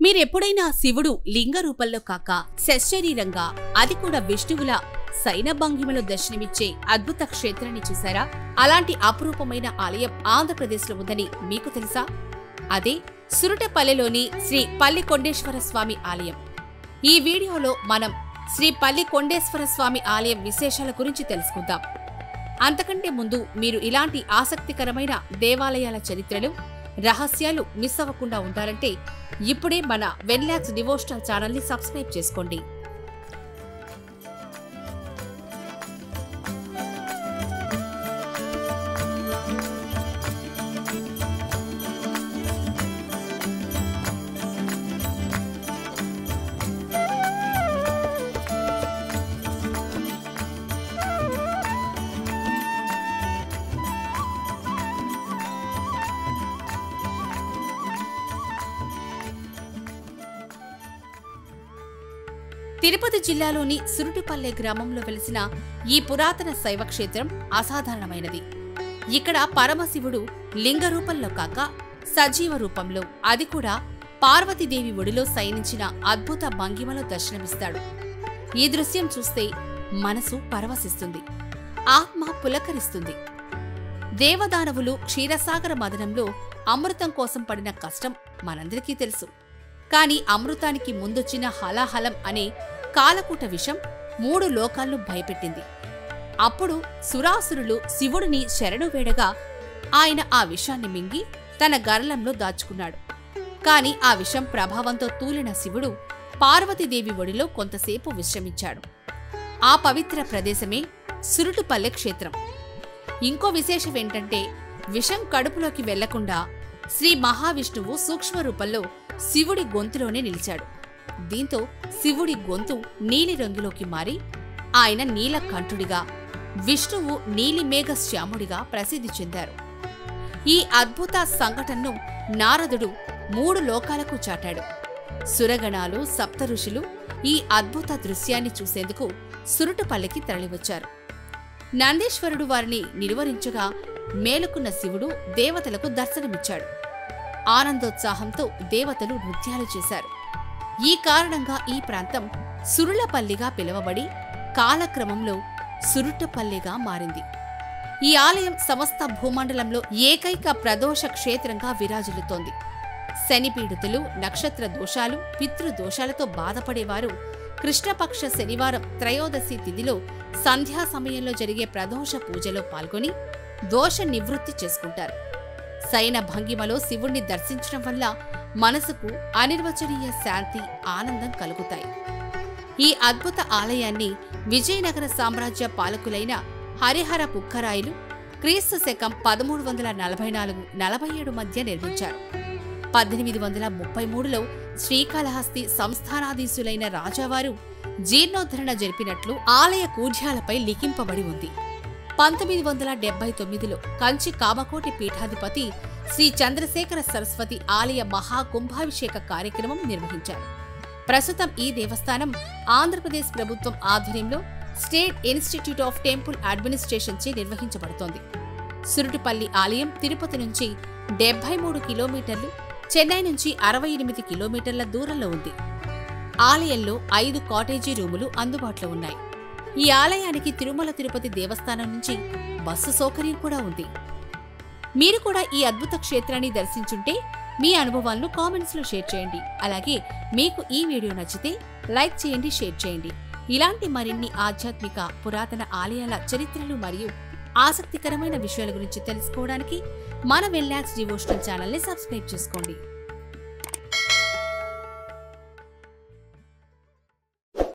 మీరెప్పుడైనా శివుడు లింగ రూపంలో కాక సశరీరంగా అది కూడా విష్ణువుల సైనభంగిమలో దర్శనమిచ్చే అద్భుత క్షేత్రాన్ని చూశారా? అలాంటి అపురూపమైన ఆలయం ఆంధ్రప్రదేశ్లో ఉందని మీకు తెలుసా? అదే సురుటపల్లెలోని శ్రీ పల్లి కొండేశ్వర స్వామి ఆలయం. ఈ వీడియోలో మనం శ్రీ పల్లి కొండేశ్వర స్వామి ఆలయం విశేషాల గురించి తెలుసుకుందాం. అంతకంటే ముందు మీరు ఇలాంటి ఆసక్తికరమైన దేవాలయాల చరిత్రలు, రహస్యాలు మిస్ అవ్వకుండా ఉండాలంటే ఇప్పుడే మన వెన్లాక్స్ డివోషనల్ ఛానల్ని సబ్స్క్రైబ్ చేసుకోండి. తిరుపతి జిల్లాలోని సురుటిపల్లె గ్రామంలో వెలిసిన ఈ పురాతన శైవ క్షేత్రం అసాధారణమైనది. ఇక్కడ పరమశివుడు లింగ రూపంలో కాక సజీవ రూపంలో, అది కూడా పార్వతీదేవి ఒడిలో శయనించిన అద్భుత భంగిమలో దర్శనమిస్తాడు. ఈ దృశ్యం చూస్తే మనసు పరవశిస్తుంది, ఆత్మ పులకరిస్తుంది. దేవదానవులు క్షీరసాగర మదనంలో అమృతం కోసం పడిన కష్టం మనందరికీ తెలుసు. కాని అమృతానికి ముందొచ్చిన హలాహలం అనే కాలకూట విషం 3 లోకాలను భయపెట్టింది. అప్పుడు సురాసురులు శివుడిని శరణు వేడగా ఆయన ఆ విషాన్ని మింగి తన గరళంలో దాచుకున్నాడు. కాని ఆ విషం ప్రభావంతో తూలిన శివుడు పార్వతీదేవి ఒడిలో కొంతసేపు విశ్రమించాడు. ఆ పవిత్ర ప్రదేశమే సురుటుపల్లె క్షేత్రం. ఇంకో విశేషమేంటంటే, విషం కడుపులోకి వెళ్లకుండా శ్రీ మహావిష్ణువు సూక్ష్మ రూపంలో శివుడి గొంతులోనే నిలిచాడు. దీంతో శివుడి గొంతు నీలి రంగులోకి మారి ఆయన నీలకంఠుడిగా, విష్ణువు నీలిమేఘ శ్యాముడిగా ప్రసిద్ధి చెందారు. ఈ అద్భుత సంఘటనను నారదుడు 3 లోకాలకు చాటాడు. సురగణాలు, సప్తఋషులు ఈ అద్భుత దృశ్యాన్ని చూసేందుకు సురుటుపల్లికి తరలివచ్చారు. నందీశ్వరుడు వారిని నిలువరించగా మేలుకున్న శివుడు దేవతలకు దర్శనమిచ్చాడు. ఆనందోత్సాహంతో దేవతలు నృత్యాలు చేశారు. ఈ కారణంగా ఈ ప్రాంతం సురులపల్లిగా పిలువబడి కాలక్రమంలో సురుటపల్లిగా మారింది. ఈ ఆలయం సమస్త భూమండలంలో ఏకైక ప్రదోష క్షేత్రంగా విరాజిల్లుతోంది. శనిపీడితులు, నక్షత్ర దోషాలు, పితృదోషాలతో బాధపడేవారు కృష్ణపక్ష శనివారం త్రయోదశి తిథిలో సంధ్యా సమయంలో జరిగే ప్రదోష పూజలో పాల్గొని దోష నివృత్తి చేసుకుంటారు. శయన భంగిమలో శివుణ్ణి దర్శించడం వల్ల మనసుకు అనిర్వచనీయ శాంతి, ఆనందం కలుగుతాయి. ఈ అద్భుత ఆలయాన్ని విజయనగర సామ్రాజ్య పాలకులైన హరిహర పుక్కరాయలు క్రీస్తు శకం 1344-47 మధ్య నిర్మించారు. 1833లో శ్రీకాళహస్తి సంస్థానాధీశులైన రాజావారు జీర్ణోద్ధరణ జరిపినట్లు ఆలయ కూఢ్యాలపై లిఖింపబడి ఉంది. 1979లో కంచి కామకోటి పీఠాధిపతి శ్రీ చంద్రశేఖర సరస్వతి ఆలయ మహాకుంభాభిషేక కార్యక్రమం నిర్వహించారు. ప్రస్తుతం ఈ దేవస్థానం ఆంధ్రప్రదేశ్ ప్రభుత్వం ఆధ్వర్యంలో state institute of temple administration చే నిర్వహించబడుతోంది. సురుటుపల్లి ఆలయం తిరుపతి నుంచి 73 కిలోమీటర్లు, చెన్నై నుంచి 68 కిలోమీటర్ల దూరంలో ఉంది. ఆలయంలో 5 కాటేజీ రూములు అందుబాటులో ఉన్నాయి. ఈ ఆలయానికి తిరుమల తిరుపతి దేవస్థానం నుంచి బస్సు సౌకర్యం కూడా ఉంది. మీరు కూడా ఈ అద్భుత క్షేత్రాన్ని దర్శించుంటే మీ అనుభవాలను కామెంట్స్లో షేర్ చేయండి. అలాగే మీకు ఈ వీడియో నచ్చితే లైక్ చేయండి, షేర్ చేయండి. ఇలాంటి మరిన్ని ఆధ్యాత్మిక పురాతన ఆలయాల చరిత్రలు మరియు ఆసక్తికరమైన విషయాల గురించి తెలుసుకోవడానికి మన వెన్లాక్స్ డివోషనల్ ఛానల్ని సబ్స్క్రైబ్ చేసుకోండి.